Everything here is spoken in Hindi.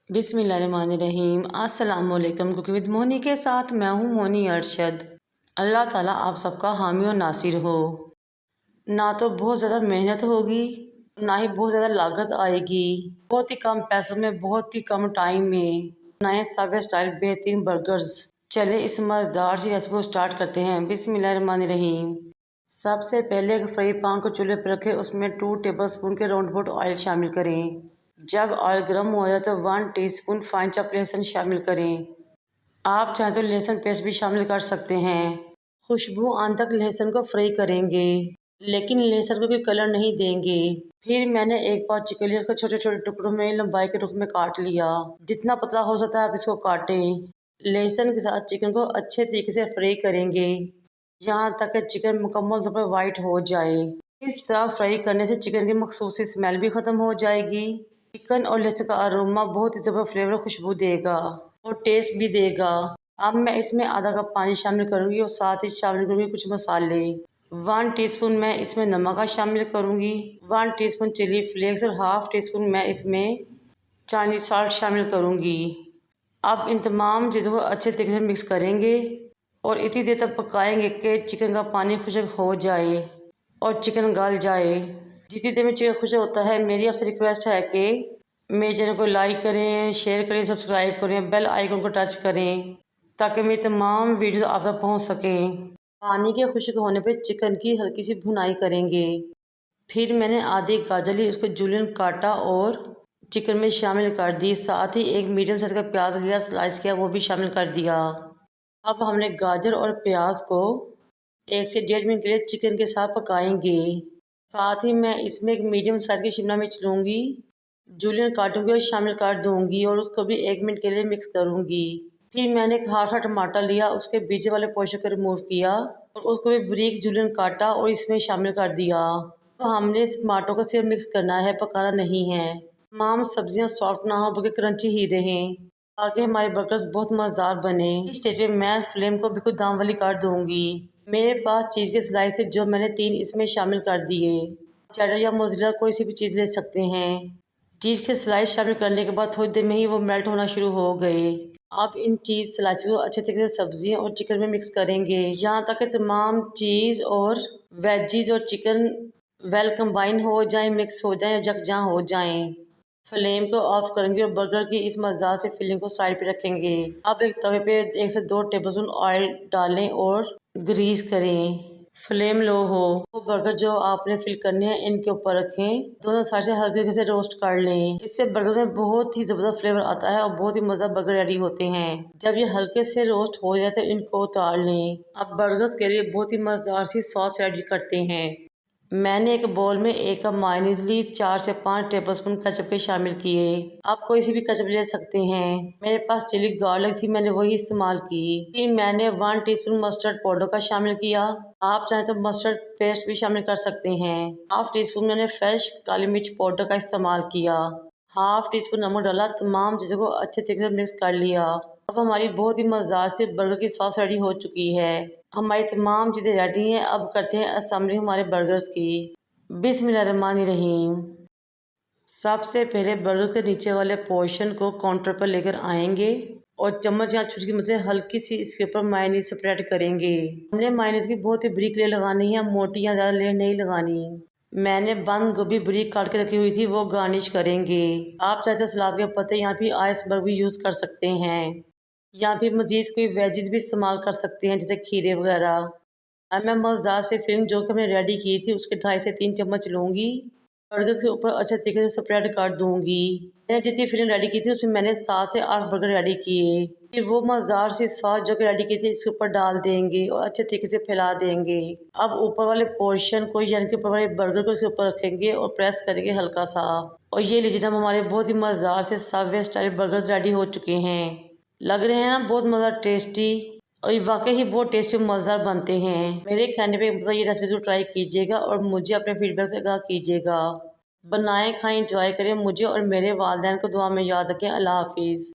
बिस्मिल्लाहिर्रहमानिर्रहीम। अस्सलाम वालेकुम। कुकिंग विद मोनी के साथ मैं हूँ मोनी अरशद। अल्लाह ताला आप सबका हामी और नासिर हो। ना तो बहुत ज़्यादा मेहनत होगी, ना ही बहुत ज़्यादा लागत आएगी। बहुत ही कम पैसों में, बहुत ही कम टाइम में नए सबवे स्टाइल बेहतरीन बर्गर्स। चले इस मज़ेदार सी रेसिपी को स्टार्ट करते हैं। बिस्मिल्लाहिर्रहमानिर्रहीम। सबसे पहले एक फ्राई पैन को चूल्हे पर रखें, उसमें 2 टेबलस्पून के राउंड अबाउट ऑयल शामिल करें। जब ऑयल गर्म हो जाए तो 1 टीस्पून फाइन चॉप लहसुन शामिल करें। आप चाहें तो लहसुन पेस्ट भी शामिल कर सकते हैं। खुशबू आने तक लहसुन को फ्राई करेंगे, लेकिन लहसुन को कोई कलर नहीं देंगे। फिर मैंने एक पाव चिकन लिया, उसको छोटे छोटे टुकड़ों में लंबाई के रुख में काट लिया। जितना पतला हो सकता है आप इसको काटें। लहसुन के साथ चिकन को अच्छे तरीके से फ्राई करेंगे, यहाँ तक कि चिकन मुकम्मल तौर पर वाइट हो जाए। इस तरह फ्राई करने से चिकन की मखसूसी स्मेल भी ख़त्म हो जाएगी। चिकन और लहसुन का अरोमा बहुत ही ज़बरदस्त फ्लेवर और खुशबू देगा और टेस्ट भी देगा। अब मैं इसमें आधा कप पानी शामिल करूंगी और साथ ही शामिल करूंगी कुछ मसाले। 1 टीस्पून मैं इसमें नमक शामिल करूंगी, 1 टीस्पून चिली फ्लेक्स और हाफ टीस्पून मैं इसमें चाइनीज सॉल्ट शामिल करूंगी। अब इन तमाम चीज़ों को अच्छे तरीके से मिक्स करेंगे और इतनी देर तक पकाएंगे कि चिकन का पानी खुश्क हो जाए और चिकन गल जाए। जितनी देर में चिकन खुश्क होता है, मेरी आपसे रिक्वेस्ट है कि मेरे चैनल को लाइक करें, शेयर करें, सब्सक्राइब करें, बेल आइकन को टच करें ताकि मेरी तमाम वीडियोस आप तक पहुंच सकें। पानी के खुश्क होने पर चिकन की हल्की सी भुनाई करेंगे। फिर मैंने आधी गाजर ली, उसको जूलियन काटा और चिकन में शामिल कर दी। साथ ही एक मीडियम साइज का प्याज लिया, स्लाइस किया, वो भी शामिल कर दिया। अब हमने गाजर और प्याज को 1 से 1.5 मिनट के लिए चिकन के साथ पकाएंगे। साथ ही मैं इसमें एक मीडियम साइज की शिमला मिर्च लूँगी, जूलियन काटूंगी और शामिल कर दूंगी और उसको भी 1 मिनट के लिए मिक्स करूंगी। फिर मैंने एक हाफ टमाटर लिया, उसके बीजे वाले पोर्शन को रिमूव किया और उसको भी बारीक जूलियन काटा और इसमें शामिल कर दिया। तो हमने इस टमाटो को सिर्फ मिक्स करना है, पकाना नहीं है। तमाम सब्जियां सॉफ्ट ना हो बल्कि क्रंची ही रहें ताकि हमारे बर्गर्स बहुत मज़ेदार बने। इस स्टेज पे मैं फ्लेम को बिल्कुल दाम वाली कर दूंगी। मेरे पास चीज़ के स्लाइस है जो मैंने 3 इसमें शामिल कर दिए। चेडर या मोज़रेला कोई सी भी चीज़ ले सकते हैं। चीज़ के स्लाइस शामिल करने के बाद थोड़ी देर में ही वो मेल्ट होना शुरू हो गए। आप इन चीज़ स्लाइस को अच्छे तरीके से सब्जियां और चिकन में मिक्स करेंगे, यहाँ तक कि तमाम चीज़ और वेजीज और चिकन वेल कंबाइन हो जाए, मिक्स हो जाए, यकजां हो जाएं। फ्लेम को ऑफ करेंगे और बर्गर की इस मज़ेदार से फिलिंग को साइड पे रखेंगे। अब एक तवे पे 1 से 2 टेबलस्पून ऑयल डालें और ग्रीस करें। फ्लेम लो हो। वो बर्गर जो आपने फिल करने हैं इनके ऊपर रखें, दोनों साइड से हल्के से रोस्ट कर लें। इससे बर्गर में बहुत ही ज़बरदस्त फ्लेवर आता है और बहुत ही मज़ा बर्गर रेडी होते हैं। जब ये हल्के से रोस्ट हो जाए तो इनको उतार लें। अब बर्गर्स के लिए बहुत ही मज़ेदार सी सॉस रेडी करते हैं। मैंने एक बोल में 1 कप मायोनीज ली, 4 से 5 टेबलस्पून केचप के शामिल किए। आप कोई सी भी केचप ले सकते हैं। मेरे पास चिली गार्लिक थी, मैंने वही इस्तेमाल की। फिर मैंने 1 टीस्पून मस्टर्ड पाउडर का शामिल किया। आप चाहें तो मस्टर्ड पेस्ट भी शामिल कर सकते हैं। हाफ टीस्पून मैंने फ्रेश काली मिर्च पाउडर का इस्तेमाल किया। हाफ टीस्पून नमक डाला। तमाम चीज़ों को अच्छे तरीके से मिक्स कर लिया। अब हमारी बहुत ही मज़ेदार सी बर्गर की सॉस रेडी हो चुकी है। हमारी तमाम चीज़ें रेडी हैं। अब करते हैं असेंबली हमारे बर्गर्स की। बिस्मिल्लाहिर्रहमानिर्रहीम। सबसे पहले बर्गर के नीचे वाले पोर्शन को काउंटर पर लेकर आएंगे और चम्मच या छुरी की मदद से हल्की सी इसके ऊपर मायोनीज स्प्रेड करेंगे। हमने मायोनीज की बहुत ही बारीक लेयर लगानी है, मोटी या ज़्यादा लेयर नहीं लगानी। मैंने बंद गोभी बारीक काट के रखी हुई थी, वो गार्निश करेंगे। आप चाहे तो सलाद के पत्ते यहाँ भी आइसबर्ग भी यूज़ कर सकते हैं, या फिर मजीद कोई वेजिस भी इस्तेमाल कर सकते हैं जैसे खीरे वगैरह। अब मैं मज़ेदार से फिल्म जो कि मैंने रेडी की थी उसके 2.5 से 3 चम्मच लूँगी, बर्गर के ऊपर अच्छे तरीके से स्प्रेड कर दूँगी। मैंने जितनी फिल्म रेडी की थी उसमें मैंने 7 से 8 बर्गर रेडी किए। फिर वो मज़ेदार सी सॉस जो कि रेडी की थी इसके ऊपर डाल देंगे और अच्छे तरीके से फैला देंगे। अब ऊपर वाले पोर्शन को यानी कि ऊपर वाले बर्गर को इसके ऊपर रखेंगे और प्रेस करेंगे हल्का सा। और ये लीजिए ना, हमारे बहुत ही मज़ेदार से सबवे स्टाइल बर्गर्स रेडी हो चुके हैं। लग रहे हैं ना बहुत मज़ेदार, टेस्टी, और ये वाकई ही बहुत टेस्टी मज़ेदार बनते हैं। मेरे कहने पे ये रेसिपी को ट्राई कीजिएगा और मुझे अपने फीडबैक से आगाह कीजिएगा। बनाएं, खाएं, एंजॉय करें। मुझे और मेरे वालिदैन को दुआ में याद रखें। अल्लाह हाफिज़।